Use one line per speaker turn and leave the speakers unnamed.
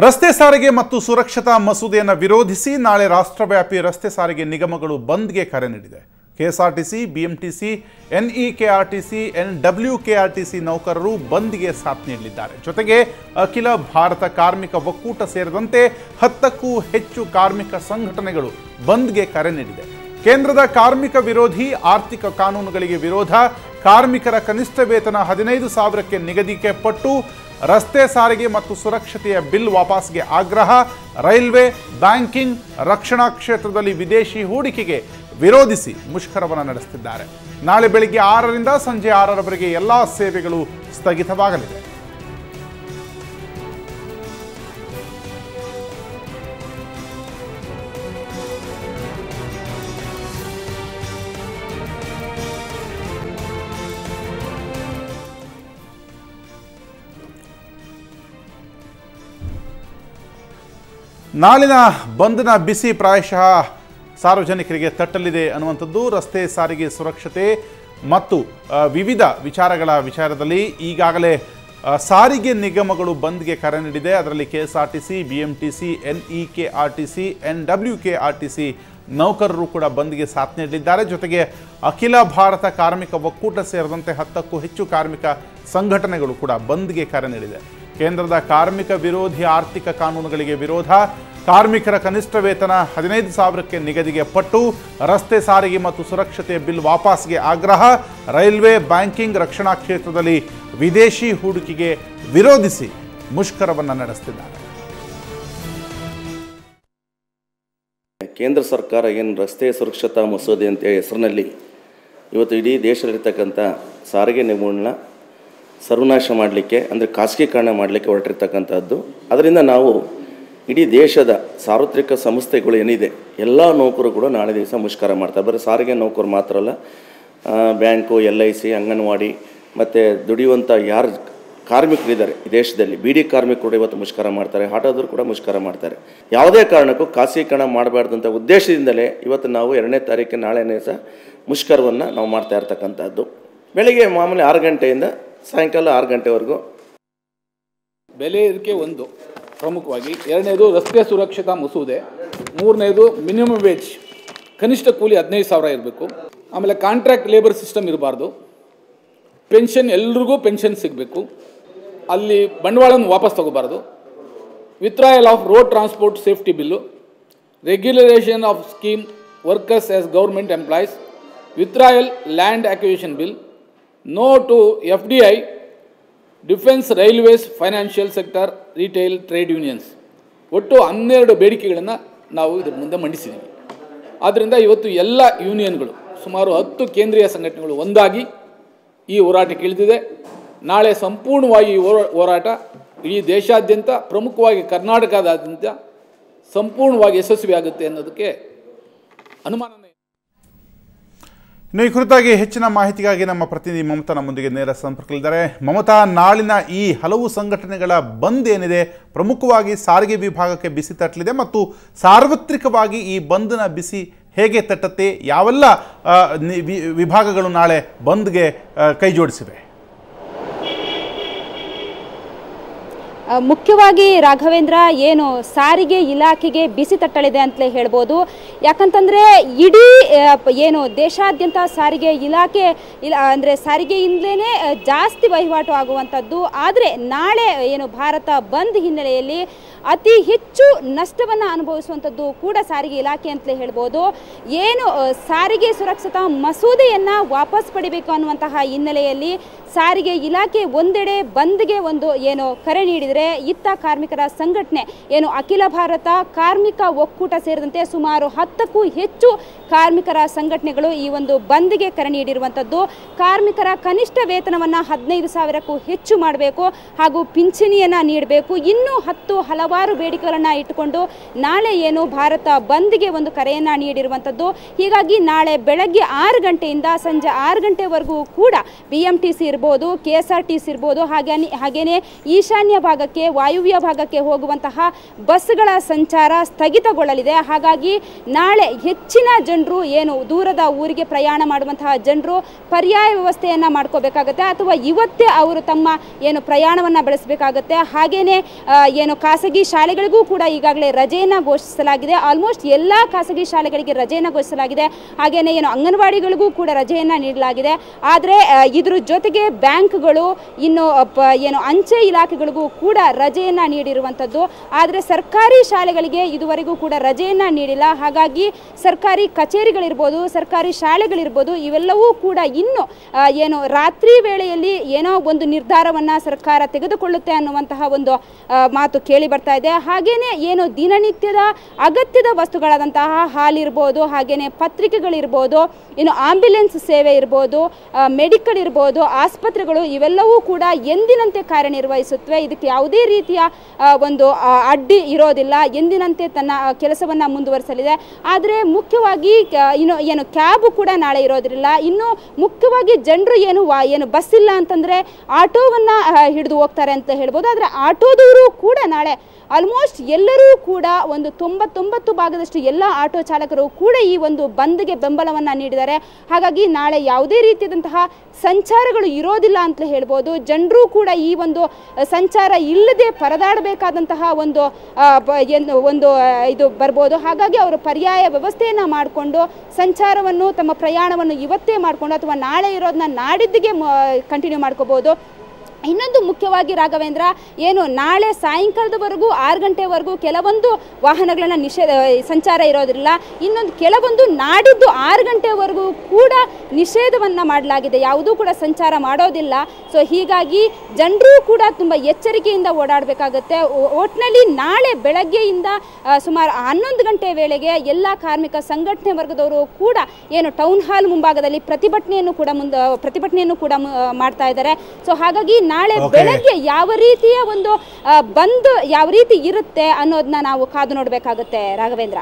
ರಸ್ತೆ ಸಾರಿಗೆ ಮತ್ತು ಸುರಕ್ಷತಾ ಮಸೂದೆಯನ್ನು ವಿರೋಧಿಸಿ ನಾಳೆ ರಾಷ್ಟ್ರವ್ಯಾಪಿ ರಸ್ತೆ ಸಾರಿಗೆ ನಿಗಮಗಳು ಬಂದ್ಗೆ ಕರೆ ನೀಡಿದೆ. ಕೆಎಸ್ಆರ್ಟಿಸಿ, ಬಿಎಂಟಿಸಿ, ಎನ್ಇಕೆಆರ್ಟಿಸಿ, ಎನ್ಡಬ್ಲ್ಯೂಕೆಆರ್ಟಿಸಿ ನೌಕರರು ಬಂದ್ಗೆ ಸಾಥ್ ನೀಡಲಿದ್ದಾರೆ. ಜೊತೆಗೆ ಅಖಿಲ ಭಾರತ ಕಾರ್ಮಿಕ ಒಕ್ಕೂಟ ಸೇರಿದಂತೆ 10ಕ್ಕೂ ಹೆಚ್ಚು ಕಾರ್ಮಿಕ ಸಂಘಟನೆಗಳು ಬಂದ್ಗೆ ಕರೆ ನೀಡಿದೆ. ಕೇಂದ್ರದ ಕಾರ್ಮಿಕ ವಿರೋಧಿ ಆರ್ಥಿಕ ಕಾನೂನುಗಳಿಗೆ ವಿರೋಧ, ಕಾರ್ಮಿಕರ ಕನಿಷ್ಠ ವೇತನ 15,000ಕ್ಕೆ ನಿಗದಿಗೆ ಪಟ್ಟು, ರಸ್ತೆ ಸಾರಿಗೆ ಮತ್ತು ಸುರಕ್ಷತೆಯ ಬಿಲ್ ವಾಪಸ್ಗೆ ಆಗ್ರಹ, ರೈಲ್ವೆ, ಬ್ಯಾಂಕಿಂಗ್, ರಕ್ಷಣಾ ಕ್ಷೇತ್ರದಲ್ಲಿ ವಿದೇಶಿ ಹೂಡಿಕೆಗೆ ವಿರೋಧಿಸಿ ಮುಷ್ಕರವನ್ನು ನಡೆಸುತ್ತಿದ್ದಾರೆ. ನಾಳೆ ಬೆಳಿಗ್ಗೆ 6ರಿಂದ ಸಂಜೆ 6ರವರೆಗೆ ಎಲ್ಲ ಸೇವೆಗಳು ಸ್ಥಗಿತವಾಗಲಿದೆ. ನಾಳಿನ ಬಂದ್ನ ಬಿಸಿ ಪ್ರಾಯಶಃ ಸಾರ್ವಜನಿಕರಿಗೆ ತಟ್ಟಲಿದೆ ಅನ್ನುವಂಥದ್ದು. ರಸ್ತೆ ಸಾರಿಗೆ ಸುರಕ್ಷತೆ ಮತ್ತು ವಿವಿಧ ವಿಚಾರದಲ್ಲಿ ಈಗಾಗಲೇ ಸಾರಿಗೆ ನಿಗಮಗಳು ಬಂದ್ಗೆ ಕರೆ ನೀಡಿದೆ. ಅದರಲ್ಲಿ ಕೆಎಸ್ಆರ್ಟಿಸಿ, ಬಿಎಂಟಿಸಿ, ಎನ್ಇಕೆಆರ್ಟಿಸಿ, ಎನ್ಡಬ್ಲ್ಯೂಕೆಆರ್ಟಿಸಿ ನೌಕರರು ಕೂಡ ಬಂದ್ಗೆ ಸಾಥ್ ನೀಡಲಿದ್ದಾರೆ. ಜೊತೆಗೆ ಅಖಿಲ ಭಾರತ ಕಾರ್ಮಿಕ ಒಕ್ಕೂಟ ಸೇರಿದಂತೆ 10ಕ್ಕೂ ಹೆಚ್ಚು ಕಾರ್ಮಿಕ ಸಂಘಟನೆಗಳು ಕೂಡ ಬಂದ್ಗೆ ಕರೆ ನೀಡಿದೆ. ಕೇಂದ್ರದ ಕಾರ್ಮಿಕ ವಿರೋಧಿ ಆರ್ಥಿಕ ಕಾನೂನುಗಳಿಗೆ ವಿರೋಧ, ಕಾರ್ಮಿಕರ ಕನಿಷ್ಠ ವೇತನ 15,000ಕ್ಕೆ ನಿಗದಿಗೆ ಪಟ್ಟು, ರಸ್ತೆ ಸಾರಿಗೆ ಮತ್ತು ಸುರಕ್ಷತೆಯ ಬಿಲ್ ವಾಪಸ್ಗೆ ಆಗ್ರಹ, ರೈಲ್ವೆ, ಬ್ಯಾಂಕಿಂಗ್, ರಕ್ಷಣಾ ಕ್ಷೇತ್ರದಲ್ಲಿ ವಿದೇಶಿ ಹೂಡಿಕೆಗೆ ವಿರೋಧಿಸಿ ಮುಷ್ಕರವನ್ನು ನಡೆಸುತ್ತಿದ್ದಾರೆ.
ಕೇಂದ್ರ ಸರ್ಕಾರ ಏನು ರಸ್ತೆ ಸುರಕ್ಷತಾ ಮಸೂದೆ ಅಂತ ಹೆಸರಿನಲ್ಲಿ ಇವತ್ತು ಇಡೀ ದೇಶದಲ್ಲಿರ್ತಕ್ಕಂಥ ಸಾರಿಗೆ ನಿಗಮಗಳನ್ನ ಸರ್ವನಾಶ ಮಾಡಲಿಕ್ಕೆ, ಅಂದರೆ ಖಾಸಗೀಕರಣ ಮಾಡಲಿಕ್ಕೆ ಹೊರಟಿರ್ತಕ್ಕಂಥದ್ದು. ಅದರಿಂದ ನಾವು ಇಡೀ ದೇಶದ ಸಾರ್ವತ್ರಿಕ ಸಂಸ್ಥೆಗಳು ಏನಿದೆ ಎಲ್ಲ ನೌಕರು ಕೂಡ ನಾಳೆ ದಿವಸ ಮುಷ್ಕರ ಮಾಡ್ತಾರೆ. ಬರೀ ಸಾರಿಗೆ ನೌಕರು ಮಾತ್ರ ಅಲ್ಲ, ಬ್ಯಾಂಕು, LIC, ಅಂಗನವಾಡಿ ಮತ್ತು ದುಡಿಯುವಂಥ ಯಾರು ಕಾರ್ಮಿಕರಿದ್ದಾರೆ ಈ ದೇಶದಲ್ಲಿ, ಬಿಡಿ ಕಾರ್ಮಿಕರು ಇವತ್ತು ಮುಷ್ಕರ ಮಾಡ್ತಾರೆ, ಆಟೋದವರು ಕೂಡ ಮುಷ್ಕರ ಮಾಡ್ತಾರೆ. ಯಾವುದೇ ಕಾರಣಕ್ಕೂ ಖಾಸಗೀಕರಣ ಮಾಡಬಾರ್ದಂಥ ಉದ್ದೇಶದಿಂದಲೇ ಇವತ್ತು ನಾವು 2ನೇ ತಾರೀಕು ನಾಳೆನೇ ಸಹ ಮುಷ್ಕರವನ್ನು ನಾವು ಮಾಡ್ತಾ ಇರ್ತಕ್ಕಂಥದ್ದು. ಬೆಳಿಗ್ಗೆ ಮಾಮೂಲಿ 6 ಗಂಟೆಯಿಂದ ಸಾಯಂಕಾಲ 6 ಗಂಟೆವರೆಗೂ.
ಬೆಲೆ ಏರಿಕೆ ಒಂದು ಪ್ರಮುಖವಾಗಿ, 2ನೇದು ರಸ್ತೆ ಸುರಕ್ಷತಾ ಮಸೂದೆ, 3ನೇದು ಮಿನಿಮಮ್ ವೇಜ್ ಕನಿಷ್ಠ ಕೂಲಿ 15,000 ಇರಬೇಕು. ಆಮೇಲೆ ಕಾಂಟ್ರಾಕ್ಟ್ ಲೇಬರ್ ಸಿಸ್ಟಮ್ ಇರಬಾರ್ದು, ಪೆನ್ಷನ್ ಎಲ್ರಿಗೂ ಪೆನ್ಷನ್ ಸಿಗಬೇಕು, ಅಲ್ಲಿ ಬಂಡವಾಳವನ್ನು ವಾಪಸ್ ತಗೋಬಾರ್ದು, withdrawal of road transport safety bill, regulation of scheme workers as government employees, withdrawal land acquisition bill, no to FDI, defence, railways, financial sector, retail, trade unions. ಒಟ್ಟು 12 ಬೇಡಿಕೆಗಳನ್ನು ನಾವು ಇದರ ಮುಂದೆ ಮಂಡಿಸಿದ್ದೀವಿ. ಆದ್ದರಿಂದ ಇವತ್ತು ಎಲ್ಲ ಯೂನಿಯನ್ಗಳು, ಸುಮಾರು 10 ಕೇಂದ್ರೀಯ ಸಂಘಟನೆಗಳು ಒಂದಾಗಿ ಈ ಹೋರಾಟಕ್ಕೆ ಇಳಿದಿದೆ. ನಾಳೆ ಸಂಪೂರ್ಣವಾಗಿ ಈ ಹೋರಾಟ ಇಡೀ ದೇಶಾದ್ಯಂತ, ಪ್ರಮುಖವಾಗಿ ಕರ್ನಾಟಕದಾದ್ಯಂತ ಸಂಪೂರ್ಣವಾಗಿ ಯಶಸ್ವಿಯಾಗುತ್ತೆ ಅನ್ನೋದಕ್ಕೆ ಅನುಮಾನನೇ.
ಇನ್ನು ಈ ಕುರಿತಾಗಿ ಹೆಚ್ಚಿನ ಮಾಹಿತಿಗಾಗಿ ನಮ್ಮ ಪ್ರತಿನಿಧಿ ಮಮತಾ ನಮ್ಮೊಂದಿಗೆ ನೇರ ಸಂಪರ್ಕದಲ್ಲಿದ್ದಾರೆ. ಮಮತಾ, ನಾಳಿನ ಈ ಹಲವು ಸಂಘಟನೆಗಳ ಬಂದ್ ಏನಿದೆ ಪ್ರಮುಖವಾಗಿ ಸಾರಿಗೆ ವಿಭಾಗಕ್ಕೆ ಬಿಸಿ ತಟ್ಟಲಿದೆ ಮತ್ತು ಸಾರ್ವತ್ರಿಕವಾಗಿ ಈ ಬಂದ್ನ ಬಿಸಿ ಹೇಗೆ ತಟ್ಟುತ್ತೆ, ಯಾವೆಲ್ಲ ವಿಭಾಗಗಳು ನಾಳೆ ಬಂದ್ಗೆ ಕೈ ಜೋಡಿಸಿವೆ?
ಮುಖ್ಯವಾಗಿ ರಾಘವೇಂದ್ರ, ಏನು ಸಾರಿಗೆ ಇಲಾಖೆಗೆ ಬಿಸಿ ತಟ್ಟಲಿದೆ ಅಂತಲೇ ಹೇಳ್ಬೋದು. ಯಾಕಂತಂದರೆ ಇಡೀ ಏನು ದೇಶಾದ್ಯಂತ ಸಾರಿಗೆ ಇಲಾಖೆ ಅಂದರೆ ಸಾರಿಗೆಯಿಂದಲೇ ಜಾಸ್ತಿ ವಹಿವಾಟು ಆಗುವಂಥದ್ದು. ಆದರೆ ನಾಳೆ ಏನು ಭಾರತ ಬಂದ್ ಹಿನ್ನೆಲೆಯಲ್ಲಿ ಅತಿ ಹೆಚ್ಚು ನಷ್ಟವನ್ನು ಅನುಭವಿಸುವಂಥದ್ದು ಕೂಡ ಸಾರಿಗೆ ಇಲಾಖೆ ಅಂತಲೇ ಹೇಳ್ಬೋದು. ಏನು ಸಾರಿಗೆ ಸುರಕ್ಷತಾ ಮಸೂದೆಯನ್ನು ವಾಪಸ್ ಪಡಿಬೇಕು ಅನ್ನುವಂತಹ ಹಿನ್ನೆಲೆಯಲ್ಲಿ ಸಾರಿಗೆ ಇಲಾಖೆ ಒಂದೆಡೆ ಬಂದ್ಗೆ ಒಂದು ಏನು ಕರೆ ನೀಡಿದರೆ, ಇತ್ತ ಕಾರ್ಮಿಕರ ಸಂಘಟನೆ ಏನು ಅಖಿಲ ಭಾರತ ಕಾರ್ಮಿಕ ಒಕ್ಕೂಟ ಸೇರಿದಂತೆ ಸುಮಾರು 10ಕ್ಕೂ ಹೆಚ್ಚು ಕಾರ್ಮಿಕರ ಸಂಘಟನೆಗಳು ಈ ಒಂದು ಬಂದ್ಗೆ ಕರೆ ನೀಡಿರುವಂಥದ್ದು. ಕಾರ್ಮಿಕರ ಕನಿಷ್ಠ ವೇತನವನ್ನು 15,000ಕ್ಕೂ ಹೆಚ್ಚು ಮಾಡಬೇಕು, ಹಾಗೂ ಪಿಂಚಣಿಯನ್ನು ನೀಡಬೇಕು, ಇನ್ನೂ ಹಲವಾರು ಬೇಡಿಕೆಗಳನ್ನು ಇಟ್ಟುಕೊಂಡು ನಾಳೆ ಏನು ಭಾರತ ಬಂದ್ಗೆ ಒಂದು ಕರೆಯನ್ನು ನೀಡಿರುವಂಥದ್ದು. ಹೀಗಾಗಿ ನಾಳೆ ಬೆಳಗ್ಗೆ 6 ಗಂಟೆಯಿಂದ ಸಂಜೆ 6 ಗಂಟೆವರೆಗೂ ಕೂಡ BMTC ಇರ್ಬೋದು, KSRTC ಇರ್ಬೋದು, ಹಾಗೇನೆ ಈಶಾನ್ಯ ಭಾಗಕ್ಕೆ ಭಾಗಕ್ಕೆ, ವಾಯುವ್ಯ ಭಾಗಕ್ಕೆ ಹೋಗುವಂತಹ ಬಸ್ಗಳ ಸಂಚಾರ ಸ್ಥಗಿತಗೊಳ್ಳಲಿದೆ. ಹಾಗಾಗಿ ನಾಳೆ ಹೆಚ್ಚಿನ ಜನರು ಏನು ದೂರದ ಊರಿಗೆ ಪ್ರಯಾಣ ಮಾಡುವಂತಹ ಜನರು ಪರ್ಯಾಯ ವ್ಯವಸ್ಥೆಯನ್ನು ಮಾಡ್ಕೋಬೇಕಾಗತ್ತೆ, ಅಥವಾ ಇವತ್ತೇ ಅವರು ತಮ್ಮ ಏನು ಪ್ರಯಾಣವನ್ನು ಬೆಳೆಸಬೇಕಾಗತ್ತೆ. ಹಾಗೇನೆ ಏನು ಖಾಸಗಿ ಶಾಲೆಗಳಿಗೂ ಕೂಡ ಈಗಾಗಲೇ ರಜೆಯನ್ನು ಘೋಷಿಸಲಾಗಿದೆ. ಆಲ್ಮೋಸ್ಟ್ ಎಲ್ಲ ಖಾಸಗಿ ಶಾಲೆಗಳಿಗೆ ರಜೆಯನ್ನು ಘೋಷಿಸಲಾಗಿದೆ. ಹಾಗೇನೆ ಏನು ಅಂಗನವಾಡಿಗಳಿಗೂ ಕೂಡ ರಜೆಯನ್ನು ನೀಡಲಾಗಿದೆ. ಆದರೆ ಇದ್ರ ಜೊತೆಗೆ ಬ್ಯಾಂಕ್ಗಳು, ಇನ್ನು ಏನು ಅಂಚೆ ಇಲಾಖೆಗಳಿಗೂ ಕೂಡ ರಜೆಯನ್ನು ನೀಡಿರುವಂಥದ್ದು. ಆದರೆ ಸರ್ಕಾರಿ ಶಾಲೆಗಳಿಗೆ ಇದುವರೆಗೂ ಕೂಡ ರಜೆಯನ್ನು ನೀಡಿಲ್ಲ. ಹಾಗಾಗಿ ಸರ್ಕಾರಿ ಕಚೇರಿಗಳಿರ್ಬೋದು, ಸರ್ಕಾರಿ ಶಾಲೆಗಳಿರ್ಬೋದು, ಇವೆಲ್ಲವೂ ಕೂಡ ಇನ್ನು ಏನು ರಾತ್ರಿ ವೇಳೆಯಲ್ಲಿ ಏನೋ ಒಂದು ನಿರ್ಧಾರವನ್ನು ಸರ್ಕಾರ ತೆಗೆದುಕೊಳ್ಳುತ್ತೆ ಅನ್ನುವಂತಹ ಒಂದು ಮಾತು ಕೇಳಿ ಬರ್ತಾ ಇದೆ. ಹಾಗೇನೆ ಏನು ದಿನನಿತ್ಯದ ಅಗತ್ಯದ ವಸ್ತುಗಳಾದಂತಹ ಹಾಲಿರ್ಬೋದು, ಹಾಗೇನೆ ಪತ್ರಿಕೆಗಳಿರ್ಬೋದು, ಇನ್ನು ಆಂಬ್ಯುಲೆನ್ಸ್ ಸೇವೆ ಇರ್ಬೋದು, ಮೆಡಿಕಲ್ ಇರ್ಬೋದು, ಆಸ್ಪತ್ರೆಗಳು, ಇವೆಲ್ಲವೂ ಕೂಡ ಎಂದಿನಂತೆ ಕಾರ್ಯನಿರ್ವಹಿಸುತ್ತವೆ. ಇದಕ್ಕೆ ಯಾವುದೇ ರೀತಿಯ ಒಂದು ಅಡ್ಡಿ ಇರೋದಿಲ್ಲ. ಎಂದಿನಂತೆ ತನ್ನ ಕೆಲಸವನ್ನು ಮುಂದುವರಿಸಲಿದೆ. ಆದರೆ ಮುಖ್ಯವಾಗಿ ಇನ್ನು ಏನು ಕ್ಯಾಬ್ ಕೂಡ ನಾಳೆ ಇರೋದಿಲ್ಲ. ಇನ್ನು ಮುಖ್ಯವಾಗಿ ಜನರು ಏನು ಬಸ್ ಇಲ್ಲ ಅಂತಂದರೆ ಆಟೋವನ್ನು ಹಿಡಿದು ಹೋಗ್ತಾರೆ ಅಂತ ಹೇಳ್ಬೋದು. ಆದರೆ ಆಟೋದವರು ಕೂಡ ನಾಳೆ ಆಲ್ಮೋಸ್ಟ್ ಎಲ್ಲರೂ ಕೂಡ ಒಂದು 99 ಭಾಗದಷ್ಟು ಎಲ್ಲ ಆಟೋ ಚಾಲಕರು ಕೂಡ ಈ ಒಂದು ಬಂದ್ಗೆ ಬೆಂಬಲವನ್ನು ನೀಡಿದ್ದಾರೆ. ಹಾಗಾಗಿ ನಾಳೆ ಯಾವುದೇ ರೀತಿಯಾದಂತಹ ಸಂಚಾರಗಳು ಇರೋದಿಲ್ಲ ಅಂತ ಹೇಳ್ಬೋದು. ಜನರು ಕೂಡ ಈ ಒಂದು ಸಂಚಾರ ಇಲ್ಲದೆ ಪರದಾಡಬೇಕಾದಂತಹ ಒಂದು ಇದು ಬರ್ಬೋದು. ಹಾಗಾಗಿ ಅವರು ಪರ್ಯಾಯ ವ್ಯವಸ್ಥೆಯನ್ನು ಮಾಡಿಕೊಂಡು ಸಂಚಾರವನ್ನು, ತಮ್ಮ ಪ್ರಯಾಣವನ್ನು ಇವತ್ತೇ ಮಾಡಿಕೊಂಡು ಅಥವಾ ನಾಳೆ ಇರೋದನ್ನ ನಾಡಿದ್ದಿಗೆ ಕಂಟಿನ್ಯೂ ಮಾಡ್ಕೋಬೋದು. ಇನ್ನೊಂದು ಮುಖ್ಯವಾಗಿ ರಾಘವೇಂದ್ರ, ಏನು ನಾಳೆ ಸಾಯಂಕಾಲದವರೆಗೂ 6 ಗಂಟೆವರೆಗೂ ಕೆಲವೊಂದು ವಾಹನಗಳನ್ನು ಸಂಚಾರ ಇರೋದಿಲ್ಲ. ಇನ್ನೊಂದು ಕೆಲವೊಂದು ನಾಡಿದ್ದು 6 ಗಂಟೆವರೆಗೂ ಕೂಡ ನಿಷೇಧವನ್ನು ಮಾಡಲಾಗಿದೆ, ಯಾವುದೂ ಕೂಡ ಸಂಚಾರ ಮಾಡೋದಿಲ್ಲ. ಸೊ ಹೀಗಾಗಿ ಜನರು ಕೂಡ ತುಂಬ ಎಚ್ಚರಿಕೆಯಿಂದ ಓಡಾಡಬೇಕಾಗತ್ತೆ. ಒಟ್ಟಿನಲ್ಲಿ ನಾಳೆ ಬೆಳಗ್ಗೆಯಿಂದ ಸುಮಾರು 11 ಗಂಟೆ ವೇಳೆಗೆ ಎಲ್ಲ ಕಾರ್ಮಿಕ ಸಂಘಟನೆ ವರ್ಗದವರು ಕೂಡ ಏನು ಟೌನ್ ಹಾಲ್ ಮುಂಭಾಗದಲ್ಲಿ ಪ್ರತಿಭಟನೆಯನ್ನು ಕೂಡ ಮಾಡ್ತಾ ಇದ್ದಾರೆ. ಸೊ ಹಾಗಾಗಿ ನಾಳೆ ಬೆಳಗ್ಗೆ ಯಾವ ರೀತಿಯ ಒಂದು ಬಂದ್ ಯಾವ ರೀತಿ ಇರುತ್ತೆ ಅನ್ನೋದನ್ನ ನಾವು ಕಾದು ನೋಡಬೇಕಾಗುತ್ತೆ ರಾಘವೇಂದ್ರ.